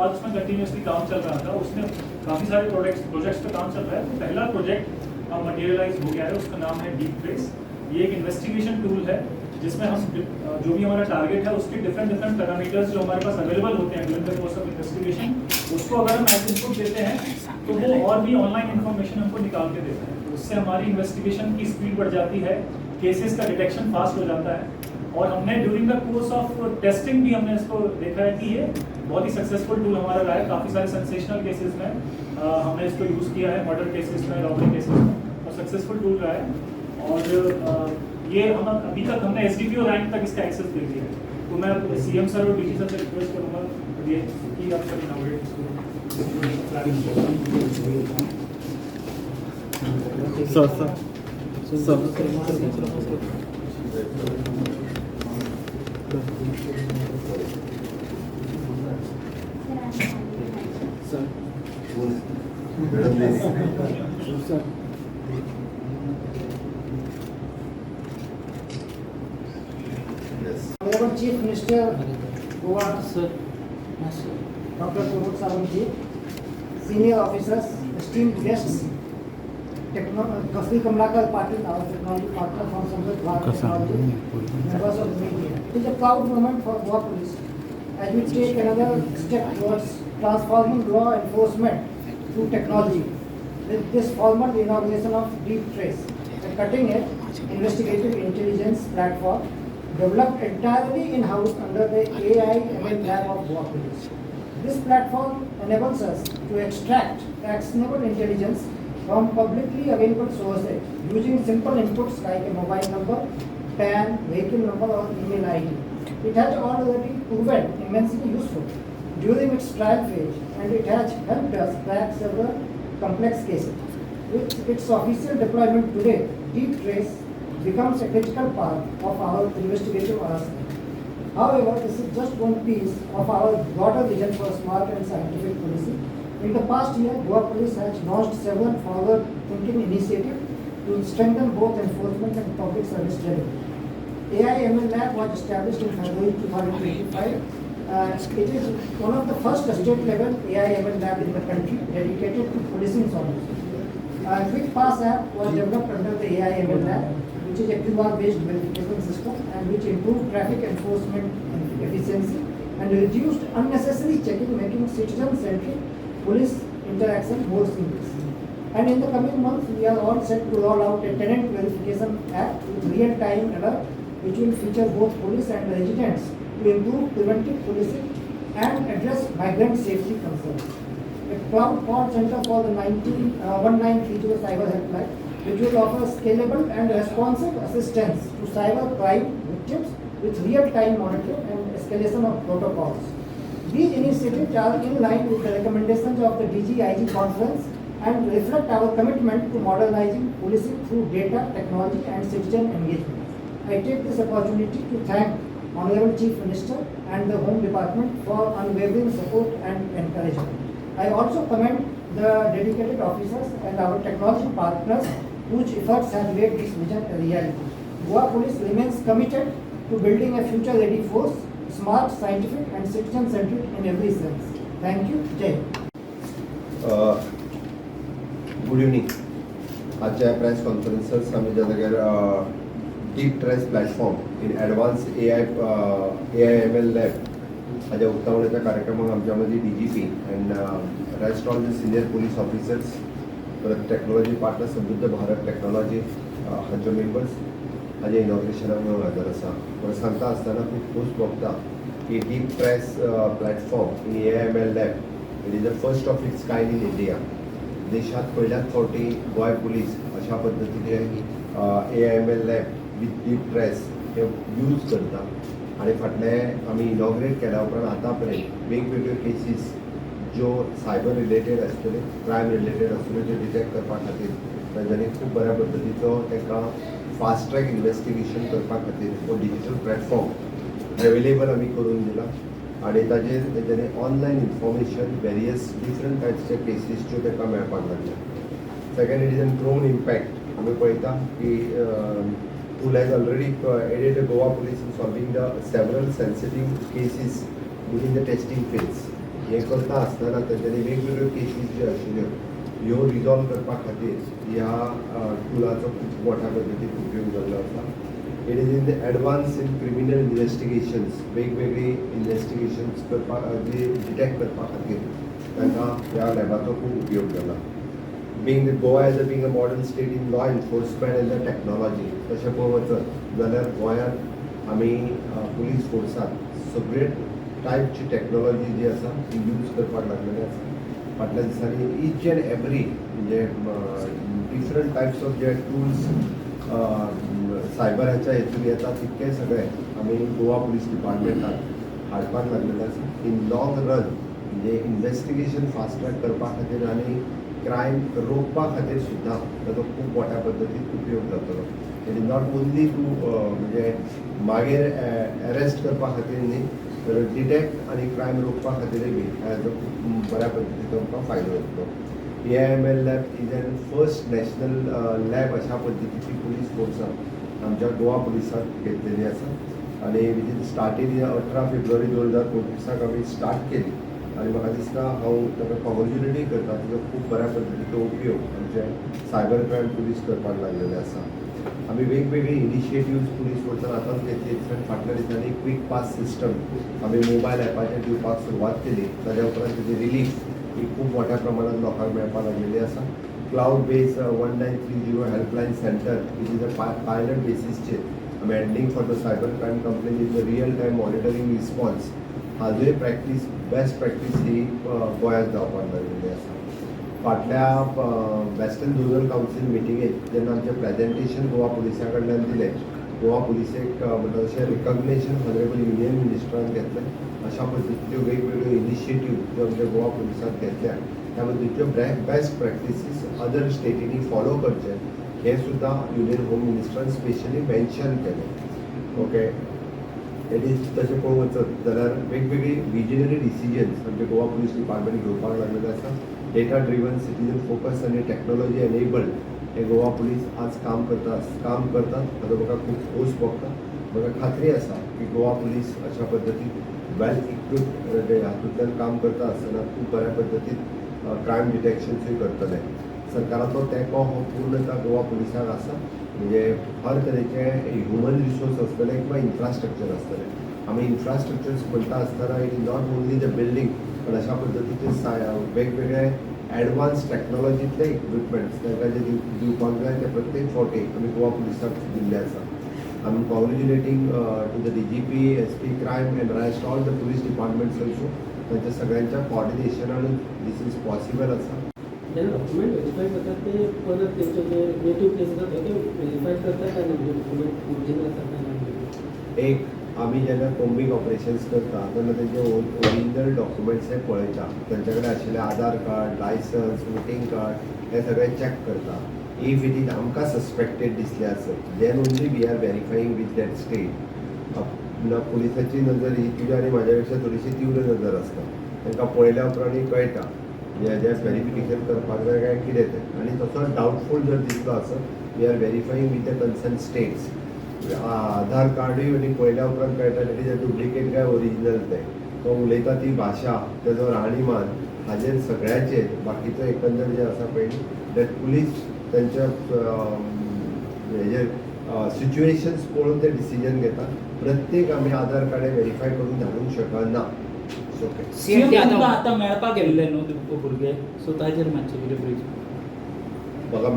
आज उसमें कंटिन्यूसली काम चल रहा था, उसमें काफ़ी सारे प्रोजेक्ट्स पे काम चल रहा है। तो पहला प्रोजेक्ट मटेरियलाइज हो गया है, उसका नाम है डीप ट्रेस। ये एक इन्वेस्टिगेशन टूल है जिसमें हम जो भी हमारा टारगेट है उसके डिफरेंट पैरामीटर्स जो हमारे पास अवेलेबल होते हैं during the course of investigation, उसको अगर हम ऐसे इनपुट देते हैं तो वो और भी ऑनलाइन इन्फॉर्मेशन हमको निकाल के देता है। तो उससे हमारी इन्वेस्टिगेशन की स्पीड बढ़ जाती है, केसेस का डिटेक्शन फास्ट हो जाता है। और हमने during the course of testing भी हमने इसको देखा है कि ये बहुत ही सक्सेसफुल टूल हमारा रहा है। काफ़ी सारे सेंसेशनल केसेस में हमने इसको यूज़ किया है, मर्डर केसेस में, रॉबरी केसेस में, और सक्सेसफुल टूल रहा है। और ये हम अभी तक हमने SDPO रैंक तक इसका एक्सेस दे दिया है। तो मैं CM सर और DG सर से रिक्वेस्ट करूँगा ये कि आप सब innovate Honorable Chief Minister Goa, Sir, Dr. Pramod Savanthi, senior officers, esteemed guests, Kasri Kamlakar Patil, our technology partner from Samrat Bharat Technology, members of the media. It is a proud moment for Goa Police as we take another step towards transforming law enforcement through technology with this formal inauguration of Deep Trace, a cutting-edge investigative intelligence platform developed entirely in-house under the AI/ML lab of Goa Police. This platform enables us to extract actionable intelligence from publicly available sources using simple inputs like a mobile number, PAN, vehicle number or email ID. It has already proven immensely useful during its trial phase and it has helped us crack several complex cases. With its official deployment today, Deep Trace becomes a critical part of our investigative arsenal. However, this is just one piece of our broader vision for smart and scientific policing. In the past year, Goa Police has launched several forward-thinking initiatives to strengthen both enforcement and public service delivery. AI/ML Lab was established in February 2025. It is one of the first state-level AI/ML lab in the country dedicated to policing solutions. Quick Pass app was developed under the AI/ML Lab, which is a QR-based verification system and which improved traffic enforcement efficiency and reduced unnecessary checking, making citizen-centric police interaction more seamless. And in the coming months, we are all set to roll out a tenant verification app with real-time alert, which will feature both police and residents to improve preventive policing and address migrant safety concerns. A cloud call center for the 1930 cyber helpline, which will offer scalable and responsive assistance to cyber crime victims with real-time monitoring and escalation of protocols. These initiatives are in line with the recommendations of the DG-IG conference and reflect our commitment to modernizing policing through data, technology and citizen engagement. I take this opportunity to thank Honorable Chief Minister and the Home Department for unwavering support and encouragement. I also commend the dedicated officers and our technology partners whose efforts have made this vision a reality. Goa Police remains committed to building a future-ready force, smart, scientific and citizen-centric in every sense. Thank you. Jai. Good evening. आजच्या press कॉन्फरन्सात आम्ही ज्या जाग्यार deep trace platform in advance AI/ML lab हाच्या उक्तावणाच्या कार्यक्रमाक आमच्या मदीं DGP and rest all the senior police officers, परत technology partner समृद्ध भारत टेक्नॉलॉजी हांचे मेंबर्स हाजे इनॉग्रेशनाक मेळून हजर आसा. परत सांगता आसतना खूब खोस भोगता की deep trace platform in AI/ML lab it is the first of its kind in India. देशात पहिल्याच फावटी गोंय पुलीस अशा पद्धतीने AI/ML lab with deep trace हे यूज करता आणि फाटले आमी इनॉग्रेट केल्या उपरांत आतां पर्यंत वेगवेगळ्यो केसीस ज्यो सायबर रिलेटेड आसतल्यो, क्रायम रिलेटेड आसतल्यो त्यो डिटेक्ट करपा खातीर तांच्यांनी खूब बऱ्या पद्धतीचो तांकां फास्ट ट्रॅक इन्वेस्टिगेशन करपा खातीर हो डिजिटल प्लॅटफॉर्म अवेलेबल आमी करून दिला आणि ताजेर तेंच्यांनी ऑनलायन इन्फॉर्मेशन वेरियस डिफरंट टायप्सचे केसीसच्यो तांकां मेळपाक लागल्या. Second it is an prone impact. आमी पळयता की tool has already aided Goa Police in solving the several sensitive cases during the testing phase. हे करता आसतना तेंच्यांनी वेगवेगळ्यो केसीस ज्यो आशिल्ल्यो ह्यो रिजॉल्व करपा खातीर ह्या टुलाचो खूब मोठ्या पद्दतीन उपयोग जाल्लो आसा. It is in the advance in criminal investigations वेगवेगळी इन्वेस्टिगेशन्स करपाक जे डिटेक्ट करपा खातीर तांकां ह्या लॅबाचो खूब उपयोग जाला. Being the Goa as a being a modern state in law enforcement and the technology, तशें पळोवंक वचत जाल्यार गोंयांत आमी पुलीस फोर्सांत सगळे टायपची टॅक्नोलॉजी जी आसा ती यूज करपाक लागलेले आसा. फाटल्या दिसांनी ईच एंड एवरी म्हणजे डिफरंट टायप्स ऑफ जे टूल्स सायबराच्या हेतून येतात तितके सगळे आमी गोवा पुलीस डिपार्टमेंटान हाडपाक लागलेले आसा. इन लॉंग रन म्हणजे इन्वेस्टिगेशन फास्ट ट्रॅक करपा खातीर आनी क्रायम रोखपा खातीर सुद्दां ताचो खूब मोठ्या पद्दतीन उपयोग जातलो. It is not only to म्हणजे मागीर अरेस्ट करपा खातीर न्ही तर डिटेक्ट आनी क्रायम रोखपा खातीरय बी हाजो खूब बऱ्या पद्दतीन आमकां फायदो जातलो. AIML lab is an first national lab अशा पद्दतीची पुलीस फोर्सान आमच्या गोवा पुलिसांत घेतलेली आसा आनी विच इज स्टार्टेड 18 फेब्रुवारी 2024 आमी स्टार्ट केली. आणि म्हाका दिसता हांव ताका कॉंग्रॅच्युलेटूय करता. ताजो खूब बऱ्या पद्दतीचो उपयोग आमचे सायबर क्रायम पुलीस करपाक लागलेले आसा. आमी वेगवेगळी इनिशिएटिव्स पुलीस फोर्सान आतांच घेतली. फाटल्या दिसांनी क्वीक पास सिस्टम आमी मोबायल एपाचेर दिवपाक सुरवात केली. ताज्या उपरांत तेजी रिलीफ ही खूब मोठ्या प्रमाणात लोकांक मेळपाक लागलेली आसा. Cloud based 1930 helpline centre which is a pilot बेसिसचेर आमी handling for the cyber crime complain is the real time monitoring response हाजोय प्रॅक्टीस बेस्ट प्रॅक्टीस ही गोंयांत जावपाक लागलेली आसा. फाटल्या वेस्टर्न झोनल कावन्सील मिटिंगेंत जेन्ना आमचें प्रेजेंटेशन गोवा पुलिसा कडल्यान दिलें गोवा पुलिसेक म्हणटा तशें रिकॉग्नेशन ऑनरेबल युनियन मिनिस्टरान घेतलें. अशा पद्दतीच्यो वेगवेगळ्यो इनिशिएटीव ज्यो आमच्या गोवा पुलिसांत घेतल्या त्या पद्दतीच्यो बेस्ट प्रॅक्टीसीस अदर स्टेटींनी फॉलो करचे हें सुद्दां युनियन होम मिनिस्टरान स्पेशली मेन्शन केलें. ओके इट इज तशें पळोवंक वचत जाल्यार वेगवेगळी विजनरी डिसिजन्स आमचे गोवा पुलीस डिपार्टमेंट घेवपाक लागलेले आसा. डेटा ड्रिवन सिटीजन फोकस आनी टॅक्नोलॉजी एनेबल्ड हे गोवा पुलीस आज काम करतात हाजो म्हाका खूब खोस भोगता. म्हाका खात्री आसा की गोवा पुलीस अशा पद्दतीन वेल इक्विप्ड हातूंतल्यान काम करता आसतना खूब बऱ्या पद्दतीन क्रायम डिटेक्शन्सूय करतले. सरकाराचो तेंको हो पूर्णतः गोवा पुलिसाक आसा. म्हणजे हर तरेचे ह्युमन रिसोर्स आसतले किंवा इन्फ्रास्ट्रक्चर आसतले. आमी इन्फ्रास्ट्रक्चर्स म्हणटा आसतना it is not only the building पण अशा पद्दतीचे वेगवेगळे एडवान्स टॅक्नोलॉजीतले इक्विपमेंट्स तांकां जे दिवपाक जाय ते प्रत्येक फावटी आमी गोवा पुलिसाक दिल्ले आसा. आमी congratulating to the DGP, SP crime and rest all the police departments also. तांच्या सगळ्यांच्या कॉर्डिनेशनान दीस इज पॉसिबल आसा. ज्यांना डॉक्युमेंट व्हेरीफाय करतात ते परत त्यांचे जे नेटिव्ह प्लेस असतात ते व्हेरीफाय करतात आणि म्हणजे डॉक्युमेंट ओरिजिनल असतात. एक आमी जेन्ना कोम्बिंग ऑपरेशन्स करता तेन्ना तेंचे ओरिजिनल डॉक्युमेंट्स हे पळयता. तेंचे कडेन आशिल्ले Aadhaar card, licence, voting card हे सगळें चॅक करता. इफ इट इज आमकां सस्पेक्टेड दिसलें आसत then only we are verifying with that state. पुलिसाची नजर ही तुज्या आनी म्हाज्या पेक्षा थोडीशी तीव्र नजर आसता. तांकां पळयल्या उपरांत कळटा जे व्हेरिफिकेशन करपाक जाय काय कितें तें. आनी तसो डावटफूल जर दिसलो आसत we are verifying with the concern states. Aadhaar कार्डूय आनी पळयल्या उपरांत कळटा दॅट इज अ डुप्लिकेट काय ओरिजिनल तें. तो उलयता ती भाशा तेजो राहणीमान हाजेर सगळ्याचेर बाकीचो एकंदर जे आसा पळय दॅट पुलीस तेंच्या हेजेर सिच्युएशन्स पळोवन ते डिसिजन घेता. प्रत्येक आमी आधार कार्ड व्हेरीफाय करून धाडूंक शकना. ओके सीएम तुमकां आतां मेळपाक गेल्ले न्हू भुरगे सो ताजेर मातशें कितें ब्रीफ म्हाका